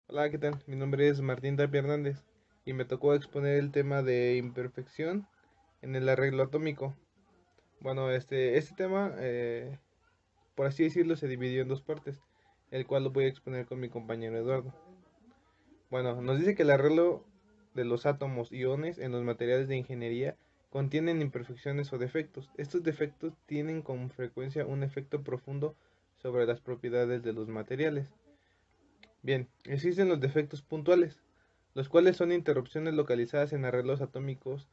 Hola, ¿qué tal? Mi nombre es Martín Tapia Hernández y me tocó exponer el tema de imperfección en el arreglo atómico. Bueno, este tema, por así decirlo, se dividió en dos partes, el cual lo voy a exponer con mi compañero Eduardo. Bueno, nos dice que el arreglo de los átomos iones en los materiales de ingeniería contienen imperfecciones o defectos. Estos defectos tienen con frecuencia un efecto profundo sobre las propiedades de los materiales. Bien, existen los defectos puntuales, los cuales son interrupciones localizadas en arreglos atómicos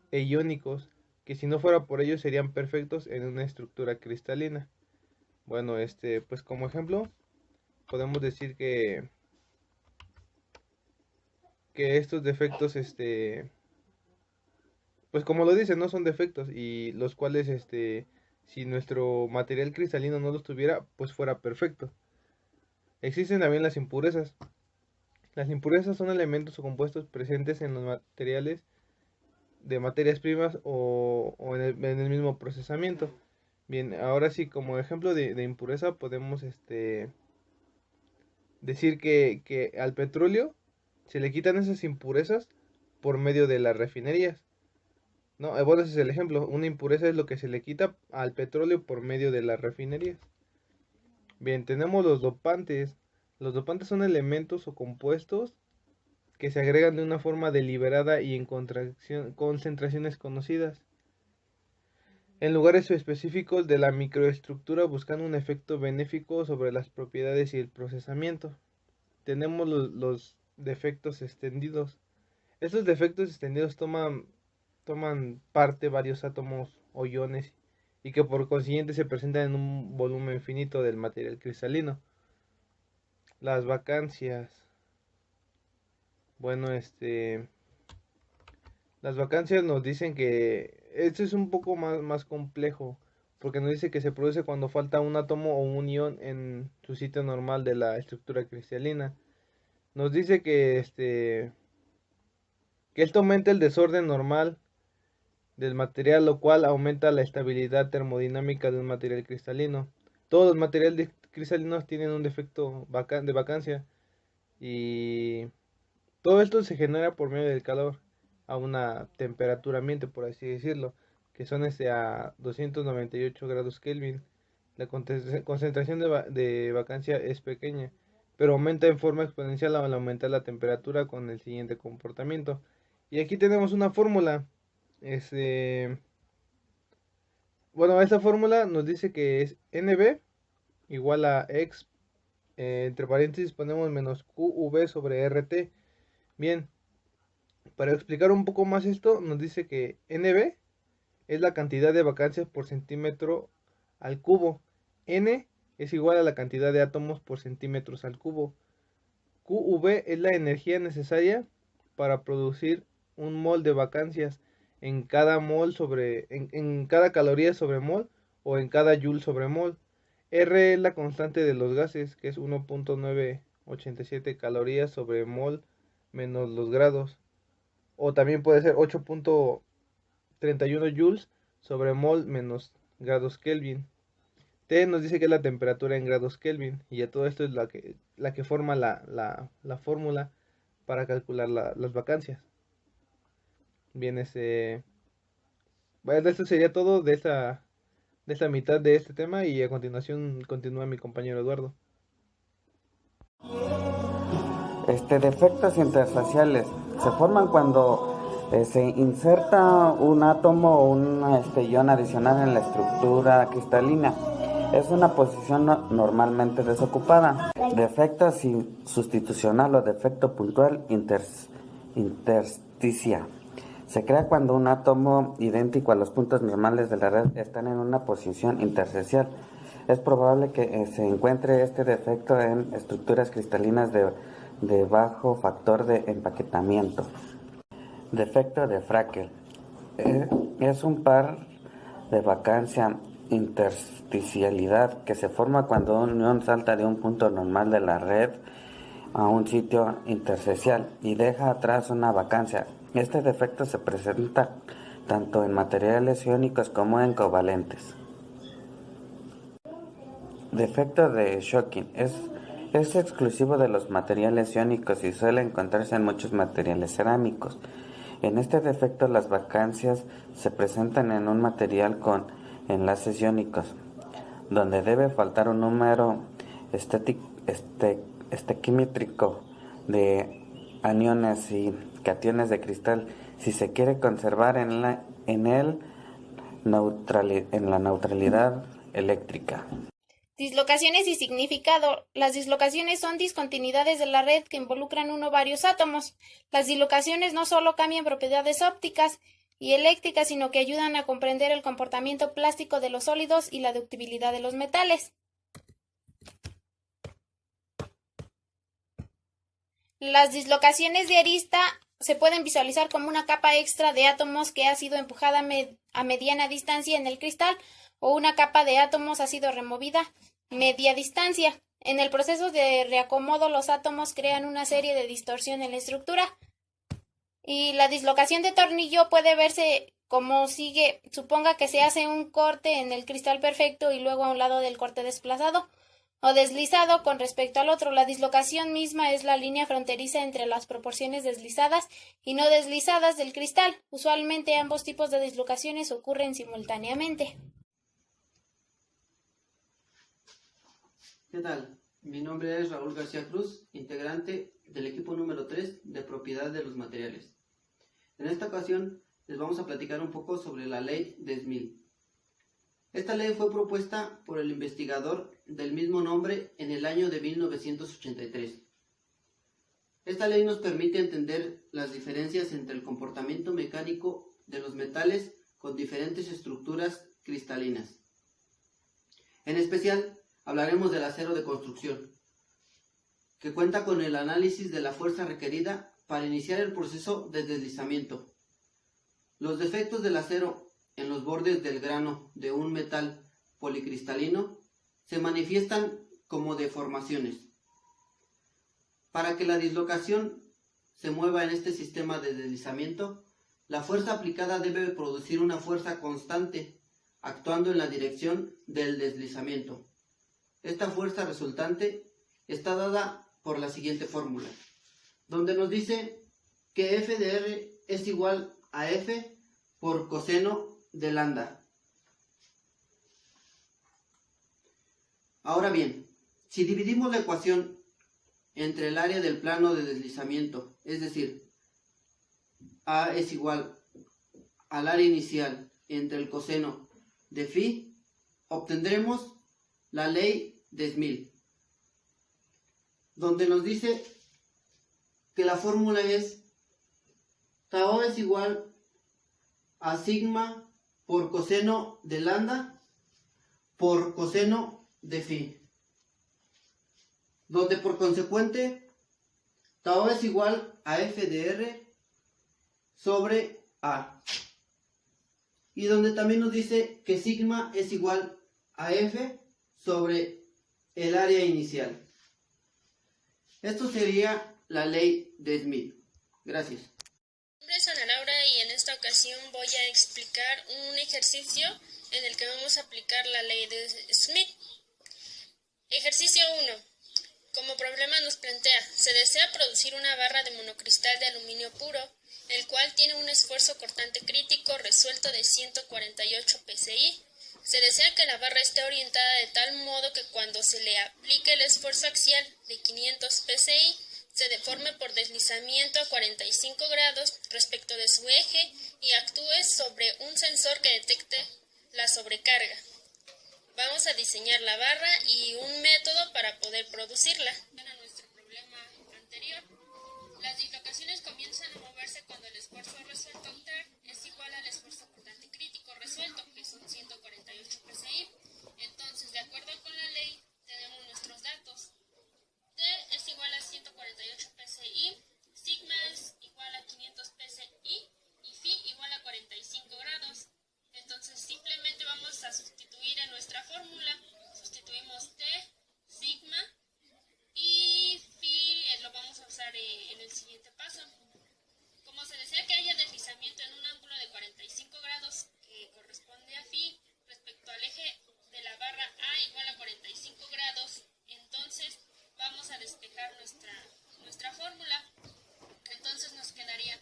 e iónicos, que si no fuera por ellos serían perfectos en una estructura cristalina. Bueno, pues como ejemplo, podemos decir que estos defectos, pues como lo dice, no son defectos, y los cuales, si nuestro material cristalino no los tuviera, pues fuera perfecto. Existen también las impurezas. Las impurezas son elementos o compuestos presentes en los materiales de materias primas o en el mismo procesamiento. Bien, ahora sí, como ejemplo de impureza, podemos decir que al petróleo se le quitan esas impurezas por medio de las refinerías. ¿No? Bueno, ese es el ejemplo. Una impureza es lo que se le quita al petróleo por medio de las refinerías. Bien, tenemos los dopantes. Los dopantes son elementos o compuestos que se agregan de una forma deliberada y en concentraciones conocidas en lugares específicos de la microestructura, buscando un efecto benéfico sobre las propiedades y el procesamiento. Tenemos los defectos extendidos. Estos defectos extendidos toman parte varios átomos o iones y que por consiguiente se presentan en un volumen finito del material cristalino. Las vacancias. Bueno, las vacancias nos dicen que esto es un poco más complejo, porque nos dice que se produce cuando falta un átomo o un ion en su sitio normal de la estructura cristalina. Nos dice que esto aumenta el desorden normal del material, lo cual aumenta la estabilidad termodinámica de un material cristalino. Todos los materiales cristalinos tienen un defecto de vacancia, y todo esto se genera por medio del calor a una temperatura ambiente, por así decirlo, que son a 298 grados Kelvin. La concentración de vacancia es pequeña, pero aumenta en forma exponencial al aumentar la temperatura con el siguiente comportamiento. Y aquí tenemos una fórmula. Este, bueno, esta fórmula nos dice que es NB igual a X, entre paréntesis ponemos menos QV sobre RT. Bien, para explicar un poco más esto, nos dice que NB es la cantidad de vacancias por centímetro al cubo. N es igual a la cantidad de átomos por centímetros al cubo. QV es la energía necesaria para producir un mol de vacancias en cada en cada caloría sobre mol o en cada joule sobre mol. R es la constante de los gases, que es 1.987 calorías sobre mol menos los grados. O también puede ser 8.31 joules sobre mol menos grados Kelvin. T nos dice que es la temperatura en grados Kelvin, y ya todo esto es la que forma la fórmula para calcular las vacancias. Bien, bueno, esto sería todo de esta mitad de este tema, y a continuación continúa mi compañero Eduardo. Defectos interfaciales se forman cuando se inserta un átomo o un ion adicional en la estructura cristalina. Es una posición normalmente desocupada. Defecto sustitucional o defecto puntual intersticia. Se crea cuando un átomo idéntico a los puntos normales de la red están en una posición intersticial. Es probable que se encuentre este defecto en estructuras cristalinas de bajo factor de empaquetamiento. Defecto de Frackel. Es un par de vacancia intersticialidad que se forma cuando un ion salta de un punto normal de la red a un sitio intersticial y deja atrás una vacancia. Este defecto se presenta tanto en materiales iónicos como en covalentes. Defecto de Shocking Es exclusivo de los materiales iónicos y suele encontrarse en muchos materiales cerámicos. En este defecto, las vacancias se presentan en un material con enlaces iónicos, donde debe faltar un número estequímétrico de aniones y cationes de cristal si se quiere conservar en la neutralidad eléctrica. Dislocaciones y significado. Las dislocaciones son discontinuidades de la red que involucran uno o varios átomos. Las dislocaciones no solo cambian propiedades ópticas y eléctricas, sino que ayudan a comprender el comportamiento plástico de los sólidos y la ductibilidad de los metales. Las dislocaciones de arista se pueden visualizar como una capa extra de átomos que ha sido empujada a mediana distancia en el cristal, o una capa de átomos ha sido removida media distancia. En el proceso de reacomodo, los átomos crean una serie de distorsión en la estructura. Y la dislocación de tornillo puede verse como sigue. Suponga que se hace un corte en el cristal perfecto y luego a un lado del corte desplazado o deslizado con respecto al otro. La dislocación misma es la línea fronteriza entre las proporciones deslizadas y no deslizadas del cristal. Usualmente ambos tipos de dislocaciones ocurren simultáneamente. ¿Qué tal? Mi nombre es Raúl García Cruz, integrante del equipo número 3 de propiedad de los materiales. En esta ocasión les vamos a platicar un poco sobre la ley de Smith. Esta ley fue propuesta por el investigador del mismo nombre en el año de 1983. Esta ley nos permite entender las diferencias entre el comportamiento mecánico de los metales con diferentes estructuras cristalinas. En especial, hablaremos del acero de construcción, que cuenta con el análisis de la fuerza requerida para iniciar el proceso de deslizamiento. Los defectos del acero en los bordes del grano de un metal policristalino se manifiestan como deformaciones. Para que la dislocación se mueva en este sistema de deslizamiento, la fuerza aplicada debe producir una fuerza constante, actuando en la dirección del deslizamiento. Esta fuerza resultante está dada por la siguiente fórmula, donde nos dice que F de R es igual a F por coseno de lambda. Ahora bien, si dividimos la ecuación entre el área del plano de deslizamiento, es decir, A es igual al área inicial entre el coseno de phi, obtendremos la ley de Smith, donde nos dice que la fórmula es tau es igual a sigma por coseno de lambda por coseno de phi, donde por consecuente tau es igual a F de R sobre A, y donde también nos dice que sigma es igual a F sobre el área inicial. Esto sería la ley de Smith. Gracias. Mi nombre es Ana Laura y en esta ocasión voy a explicar un ejercicio en el que vamos a aplicar la ley de Smith. Ejercicio 1. Como problema nos plantea, se desea producir una barra de monocristal de aluminio puro, el cual tiene un esfuerzo cortante crítico resuelto de 148 psi. Se desea que la barra esté orientada de tal modo que cuando se le aplique el esfuerzo axial de 500 psi, se deforme por deslizamiento a 45 grados respecto de su eje y actúe sobre un sensor que detecte la sobrecarga. Vamos a diseñar la barra y un método para poder producirla. A nuestro problema anterior, las dislocaciones comienzan a moverse cuando el esfuerzo resuelto T es igual al esfuerzo cortante crítico resuelto, que son 148 psi. Entonces, de acuerdo con la ley, tenemos nuestros datos. T es igual a 148 psi, sigma es igual a 500 psi y phi igual a 45 grados. Entonces simplemente vamos a sustituir en nuestra fórmula. Sustituimos T, sigma y phi lo vamos a usar en el siguiente paso. Como se desea que haya deslizamiento en un ángulo de 45 grados que corresponde a phi respecto al eje de la barra A igual a 45 grados, entonces vamos a despejar nuestra fórmula. Entonces nos quedaría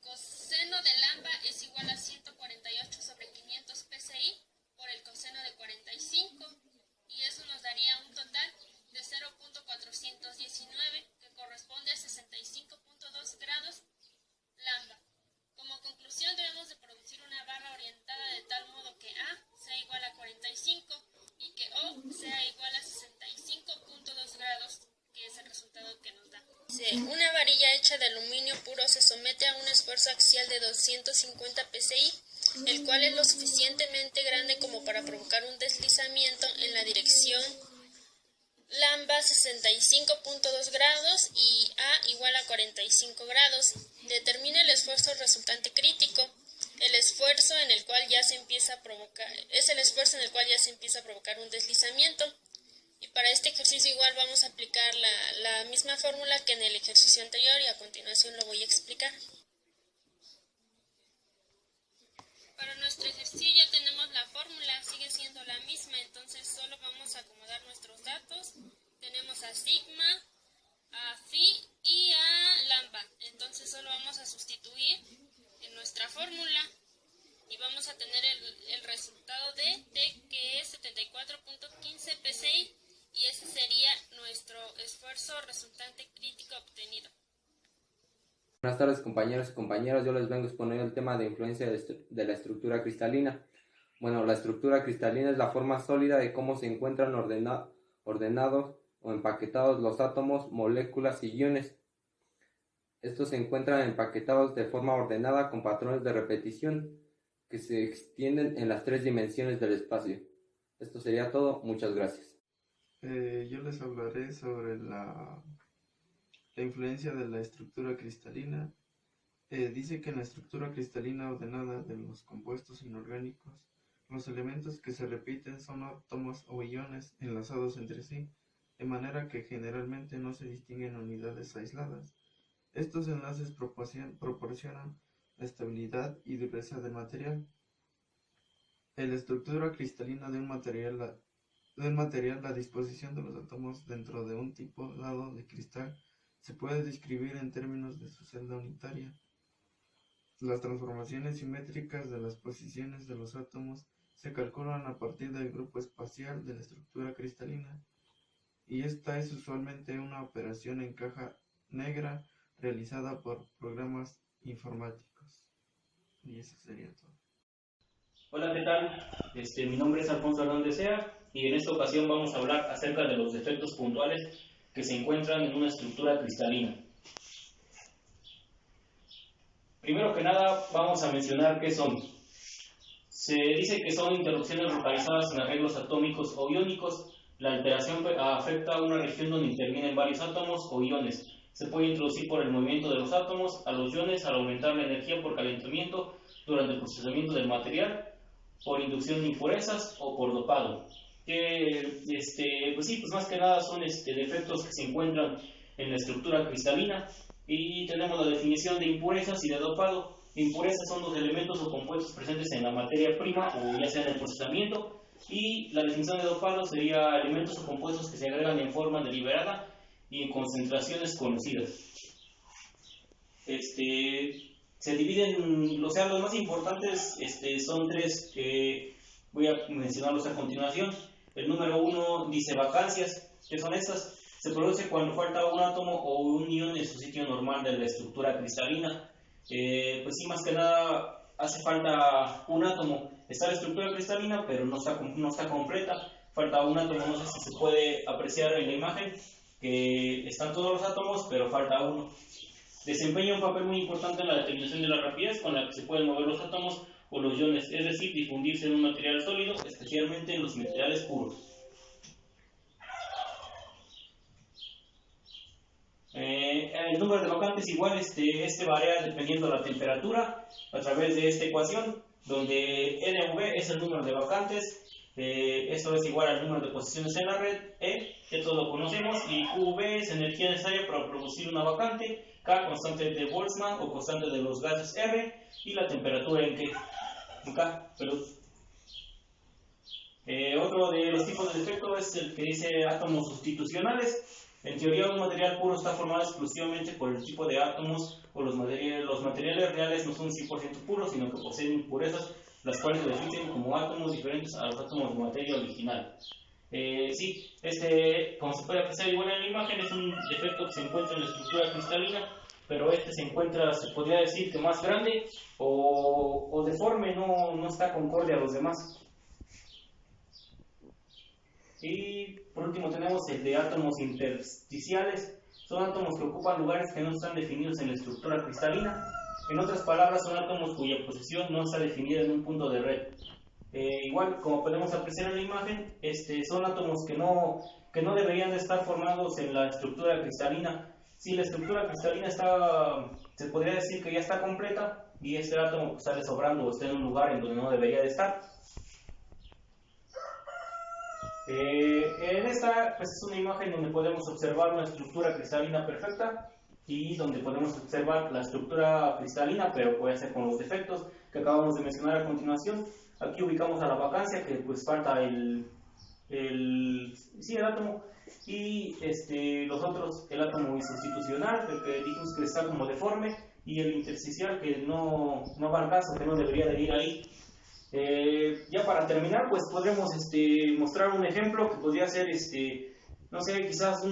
coseno de lambda es igual a 148 sobre 500 psi por el coseno de 45, y eso nos daría un total de 0.419, que corresponde a 65.2 grados lambda. Como conclusión, debemos de producir una barra orientada de tal modo que A sea igual a 45 y que O sea igual a 65.2 grados, que es el resultado que nos da. Una varilla hecha de aluminio puro se somete a un esfuerzo axial de 250 psi, el cual es lo suficientemente grande como para provocar un deslizamiento en la dirección lambda 65.2 grados y A igual a 45 grados. Determina el esfuerzo resultante crítico, el esfuerzo en el cual ya se empieza a provocar un deslizamiento. Y para este ejercicio igual vamos a aplicar la misma fórmula que en el ejercicio anterior, y a continuación lo voy a explicar. Para nuestro ejercicio tenemos la fórmula, sigue siendo la misma, entonces solo vamos a acomodar nuestros datos. Tenemos a sigma, a phi y a lambda. Entonces solo vamos a sustituir en nuestra fórmula y vamos a tener el resultado de T, que es 74.15 psi, y ese sería nuestro esfuerzo resultante crítico obtenido. Buenas tardes, compañeros y compañeras. Yo les vengo a exponer el tema de influencia de la estructura cristalina. Bueno, la estructura cristalina es la forma sólida de cómo se encuentran ordenados o empaquetados los átomos, moléculas y iones. Estos se encuentran empaquetados de forma ordenada con patrones de repetición que se extienden en las 3 dimensiones del espacio. Esto sería todo. Muchas gracias. Yo les hablaré sobre la influencia de la estructura cristalina. Dice que en la estructura cristalina ordenada de los compuestos inorgánicos, los elementos que se repiten son átomos o iones enlazados entre sí, de manera que generalmente no se distinguen unidades aisladas. Estos enlaces proporcionan la estabilidad y dureza del material. En la estructura cristalina de un material, la disposición de los átomos dentro de un tipo dado de cristal se puede describir en términos de su celda unitaria. Las transformaciones simétricas de las posiciones de los átomos se calculan a partir del grupo espacial de la estructura cristalina, y esta es usualmente una operación en caja negra realizada por programas informáticos. Y eso sería todo. Hola, ¿qué tal? Mi nombre es Alfonso Hernández Sea, y en esta ocasión vamos a hablar acerca de los defectos puntuales que se encuentran en una estructura cristalina. Primero que nada, vamos a mencionar qué son. Se dice que son interrupciones localizadas en arreglos atómicos o iónicos. La alteración afecta a una región donde intervienen varios átomos o iones. Se puede introducir por el movimiento de los átomos a los iones al aumentar la energía por calentamiento durante el procesamiento del material, por inducción de impurezas o por dopado. Pues más que nada son defectos que se encuentran en la estructura cristalina. Y tenemos la definición de impurezas y de dopado. Impurezas son los elementos o compuestos presentes en la materia prima o ya sea en el procesamiento, y la definición de dopado sería elementos o compuestos que se agregan en forma deliberada y en concentraciones conocidas. Se dividen, los más importantes son 3, que voy a mencionarlos a continuación. El número 1 dice vacancias. ¿Qué son estas? Se produce cuando falta un átomo o un ion en su sitio normal de la estructura cristalina. Más que nada hace falta un átomo. Está la estructura cristalina, pero no está completa. Falta un átomo, no sé si se puede apreciar en la imagen, que están todos los átomos, pero falta uno. Desempeña un papel muy importante en la determinación de la rapidez con la que se pueden mover los átomos o los iones, es decir, difundirse en un material sólido, especialmente en los materiales puros. El número de vacantes igual varía dependiendo de la temperatura a través de esta ecuación, donde NV es el número de vacantes, esto es igual al número de posiciones en la red, que todos lo conocemos, y QV es energía necesaria para producir una vacante, K constante de Boltzmann o constante de los gases R, y la temperatura en K. Otro de los tipos de defecto es el que dice átomos sustitucionales. En teoría, un material puro está formado exclusivamente por el tipo de átomos o los materiales reales no son 100% puros, sino que poseen impurezas, las cuales lo definen como átomos diferentes a los átomos de materia original. Sí, como se puede apreciar igual en la imagen, es un defecto que se encuentra en la estructura cristalina, pero se podría decir que más grande o deforme, no está concorde a los demás. Y por último tenemos el de átomos intersticiales. Son átomos que ocupan lugares que no están definidos en la estructura cristalina. En otras palabras, son átomos cuya posición no está definida en un punto de red. Igual, como podemos apreciar en la imagen, son átomos que no deberían de estar formados en la estructura cristalina. Si la estructura cristalina se podría decir que ya está completa, y este átomo sale sobrando o está en un lugar en donde no debería de estar. En esta pues es una imagen donde podemos observar una estructura cristalina perfecta y donde podemos observar la estructura cristalina, pero puede ser con los defectos que acabamos de mencionar a continuación. Aquí ubicamos a la vacancia, que pues falta el átomo, y los otros, el átomo insustitucional, el que dijimos que está como deforme, y el intersticial, que no va al caso, que no debería de ir ahí. Ya para terminar, pues podremos mostrar un ejemplo que podría ser, no sé, quizás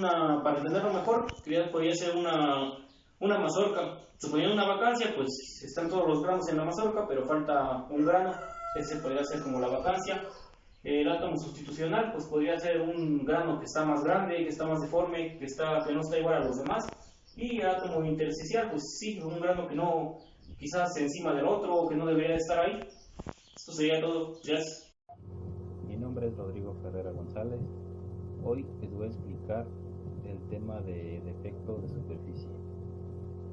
para entenderlo mejor, podría ser una mazorca. Suponiendo una vacancia, pues están todos los granos en la mazorca, pero falta un grano, ese podría ser como la vacancia. El átomo sustitucional, pues podría ser un grano que está más grande, que está más deforme, que no está igual a los demás. Y el átomo intersticial, pues sí, un grano que no, quizás encima del otro, o que no debería estar ahí. Esto sería todo. Gracias. Mi nombre es Rodrigo Ferrera González. Hoy les voy a explicar el tema de defecto de superficie.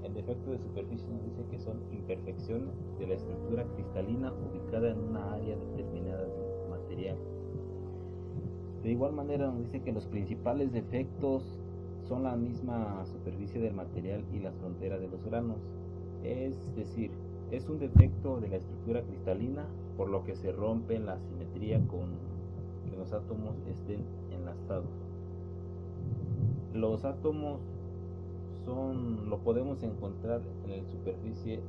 El defecto de superficie nos dice que son imperfecciones de la estructura cristalina ubicada en una área determinada del material. De igual manera nos dice que los principales defectos son la misma superficie del material y las fronteras de los granos. Es decir, es un defecto de la estructura cristalina, por lo que se rompe la simetría con que los átomos estén enlazados. Los átomos lo podemos encontrar en la superficie,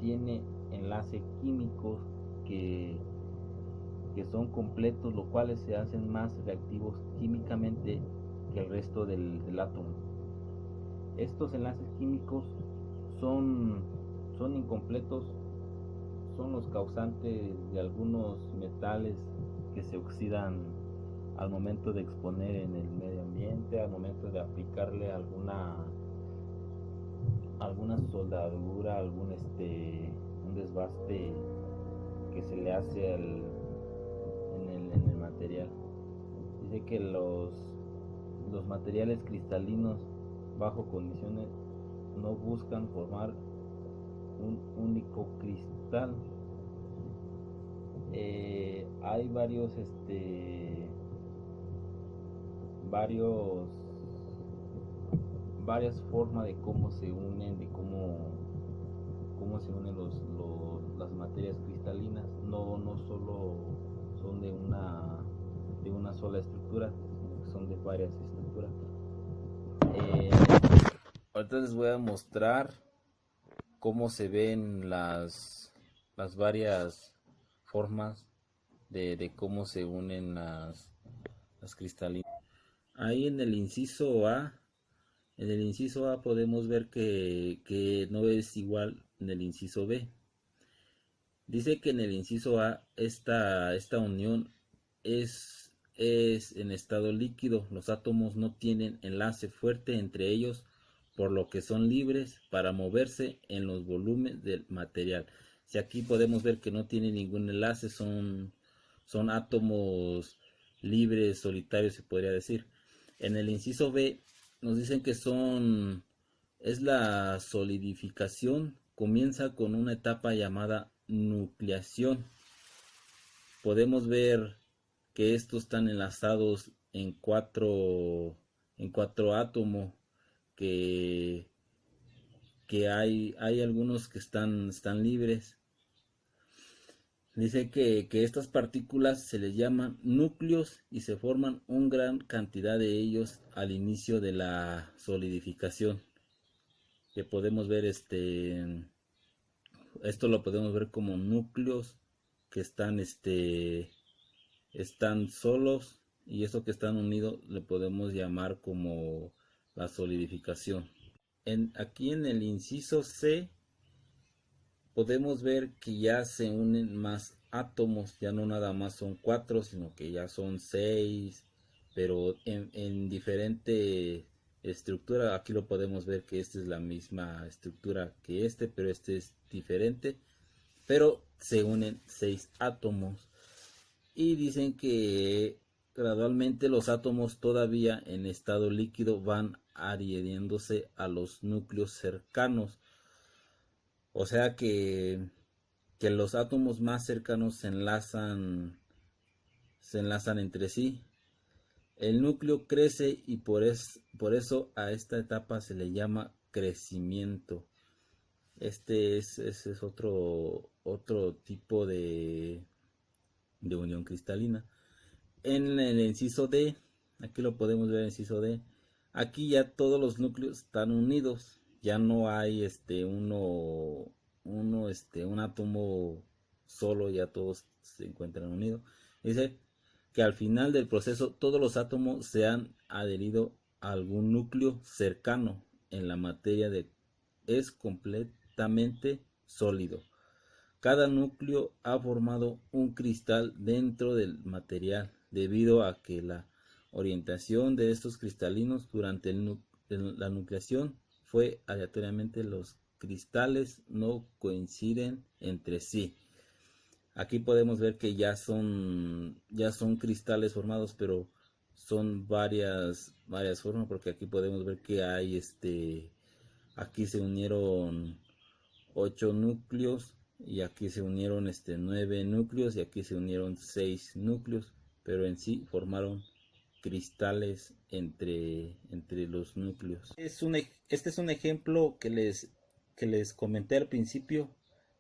tiene enlaces químicos que son completos, los cuales se hacen más reactivos químicamente que el resto del átomo. Estos enlaces químicos son incompletos, son los causantes de algunos metales que se oxidan al momento de exponer en el medio ambiente, al momento de aplicarle alguna soldadura, un desbaste que se le hace en el material. Dice que los materiales cristalinos bajo condiciones no buscan formar un único cristal. Hay varias formas de cómo se unen, de cómo se unen las materias cristalinas. No solo son de una sola estructura, sino que son de varias estructuras. Ahorita les voy a mostrar cómo se ven las varias formas de cómo se unen las cristalinas. Ahí en el inciso A podemos ver que no es igual en el inciso B. Dice que en el inciso A esta unión es en estado líquido. Los átomos no tienen enlace fuerte entre ellos, por lo que son libres para moverse en los volúmenes del material. Si aquí podemos ver que no tiene ningún enlace, son átomos libres, solitarios, se podría decir. En el inciso B nos dicen que es la solidificación, comienza con una etapa llamada nucleación. Podemos ver que estos están enlazados en cuatro átomos, que hay algunos que están libres. Dice que estas partículas se les llaman núcleos y se forman una gran cantidad de ellos al inicio de la solidificación. Que podemos ver esto lo podemos ver como núcleos que están solos, y eso que están unidos le podemos llamar como la solidificación. Aquí en el inciso C podemos ver que ya se unen más átomos, ya no nada más son 4, sino que ya son 6, pero en diferente estructura. Aquí lo podemos ver que esta es la misma estructura que pero este es diferente, pero se unen 6 átomos. Y dicen que gradualmente los átomos todavía en estado líquido van adhiriéndose a los núcleos cercanos. O sea que los átomos más cercanos se enlazan entre sí. El núcleo crece y por eso a esta etapa se le llama crecimiento. Ese es otro tipo de unión cristalina. En el inciso D, aquí lo podemos ver en el inciso D, aquí ya todos los núcleos están unidos, ya no hay un átomo solo, ya todos se encuentran unidos. Dice que al final del proceso todos los átomos se han adherido a algún núcleo cercano en la materia es completamente sólido. Cada núcleo ha formado un cristal dentro del material debido a que la orientación de estos cristalinos durante la nucleación fue aleatoriamente. Los cristales no coinciden entre sí. Aquí podemos ver que ya son cristales formados, pero son varias formas, porque aquí podemos ver que aquí se unieron 8 núcleos, y aquí se unieron 9 núcleos, y aquí se unieron 6 núcleos, pero en sí formaron cristales entre los núcleos. Este es un ejemplo que les comenté al principio,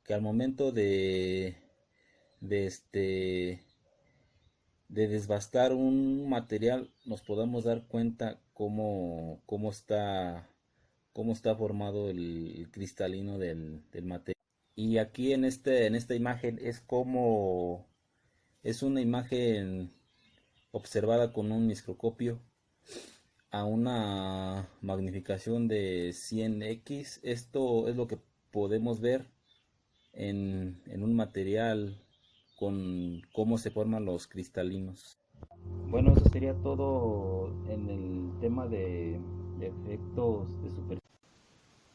que al momento de este de desbastar un material nos podamos dar cuenta cómo está formado el cristalino del material. Y aquí en esta imagen es una imagen observada con un microscopio a una magnificación de 100x. Esto es lo que podemos ver en un material con cómo se forman los cristalinos. Bueno, eso sería todo en el tema de efectos de superficie.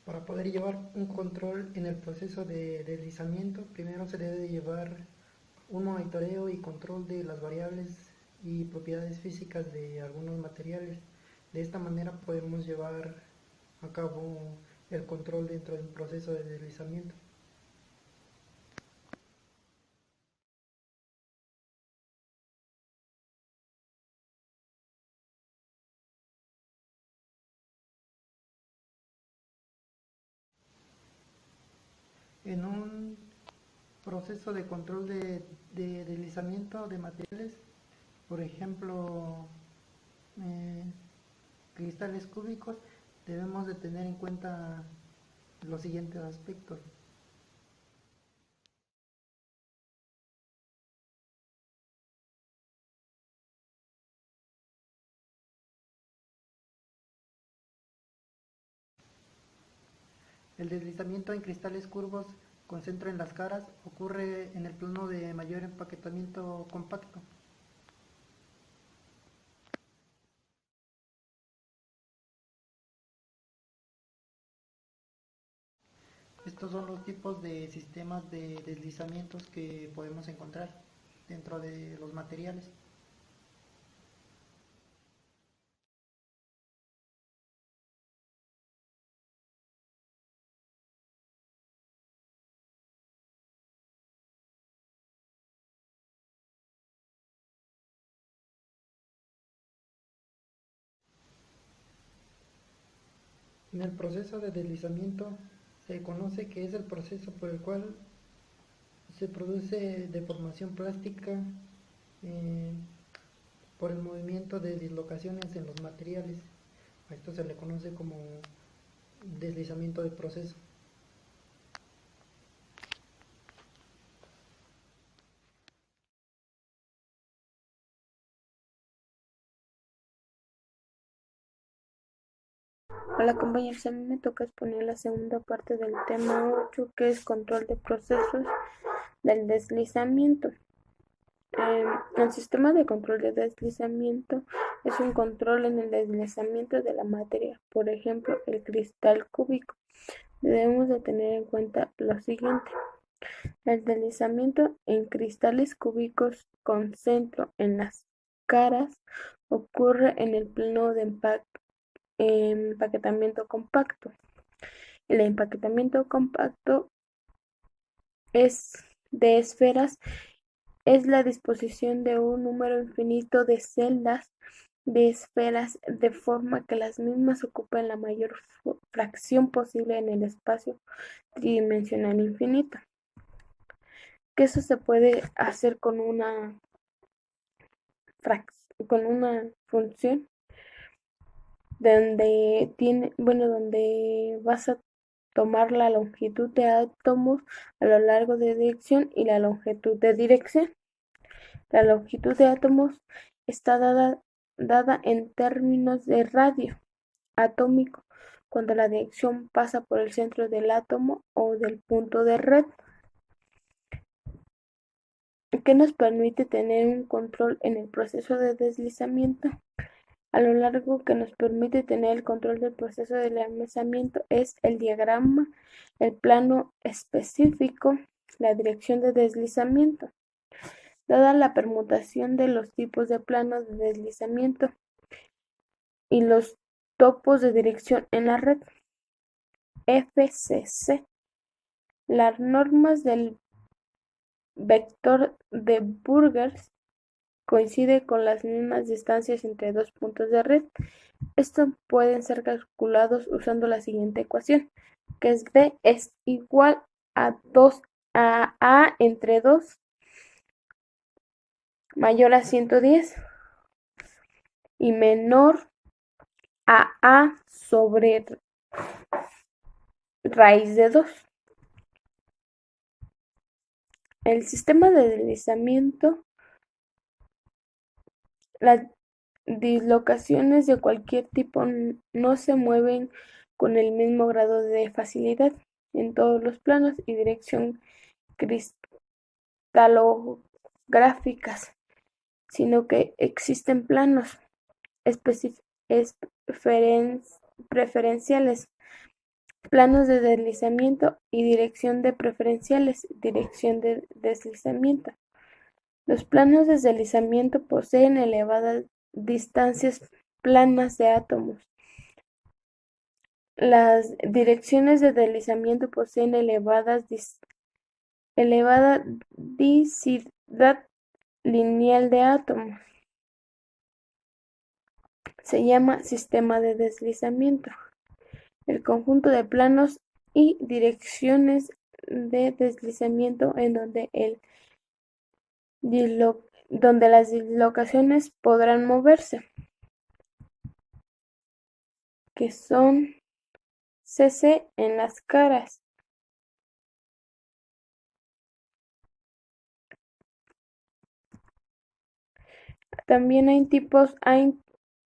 Para poder llevar un control en el proceso de deslizamiento, primero se debe llevar un monitoreo y control de las variables y propiedades físicas de algunos materiales. De esta manera podemos llevar a cabo el control dentro de un proceso de deslizamiento. En un proceso de control de deslizamiento de materiales, por ejemplo, eh, cristales cúbicos, debemos de tener en cuenta los siguientes aspectos. El deslizamiento en cristales curvos concentra en las caras, ocurre en el plano de mayor empaquetamiento compacto. Estos son los tipos de sistemas de deslizamientos que podemos encontrar dentro de los materiales. En el proceso de deslizamiento se conoce que es el proceso por el cual Se produce deformación plástica eh, por el movimiento de dislocaciones en los materiales. A esto se le conoce como deslizamiento de proceso. Hola compañeros, a mí me toca exponer la segunda parte del tema 8, que es control de procesos del deslizamiento. El sistema de control de deslizamiento es un control en el deslizamiento de la materia, por ejemplo, el cristal cúbico. Debemos de tener en cuenta lo siguiente. El deslizamiento en cristales cúbicos con centro en las caras ocurre en el plano de empaquetamiento compacto. El empaquetamiento compacto de esferas es la disposición de un número infinito de celdas de esferas de forma que las mismas ocupen la mayor fracción posible en el espacio tridimensional infinito. Que eso se puede hacer con una función donde vas a tomar la longitud de átomos a lo largo de dirección y la longitud de dirección. La longitud de átomos está dada en términos de radio atómico cuando la dirección pasa por el centro del átomo o del punto de red, que nos permite tener un control en el proceso de deslizamiento. A lo largo que nos permite tener el control del proceso de deslizamiento es el diagrama, el plano específico, la dirección de deslizamiento. Dada la permutación de los tipos de planos de deslizamiento y los topos de dirección en la red FCC, las normas del vector de Burgers coincide con las mismas distancias entre dos puntos de red. Estos pueden ser calculados usando la siguiente ecuación, que es D es igual a 2 a A entre 2 mayor a 110 y menor a A sobre raíz de 2. El sistema de deslizamiento, las dislocaciones de cualquier tipo no se mueven con el mismo grado de facilidad en todos los planos y dirección cristalográficas, sino que existen planos preferenciales, planos de deslizamiento y dirección de preferenciales, dirección de deslizamiento. Los planos de deslizamiento poseen elevadas distancias planas de átomos. Las direcciones de deslizamiento poseen elevada densidad lineal de átomos. Se llama sistema de deslizamiento. El conjunto de planos y direcciones de deslizamiento en donde las dislocaciones podrán moverse, que son CC en las caras. También hay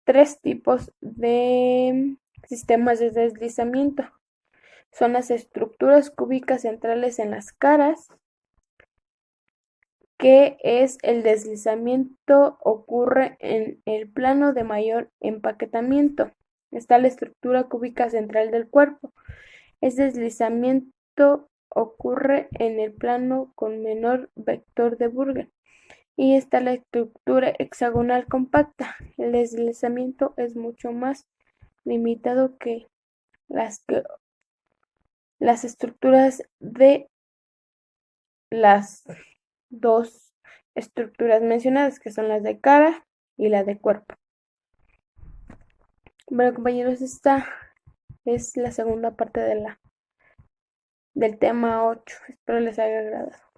tres tipos de sistemas de deslizamiento. Son las estructuras cúbicas centrales en las caras, que es el deslizamiento ocurre en el plano de mayor empaquetamiento. Está la estructura cúbica central del cuerpo. Ese deslizamiento ocurre en el plano con menor vector de Burger. Y está la estructura hexagonal compacta. El deslizamiento es mucho más limitado que las estructuras de las dos estructuras mencionadas, que son las de cara y la de cuerpo. Bueno, compañeros, esta es la segunda parte del tema 8. Espero les haya agradado.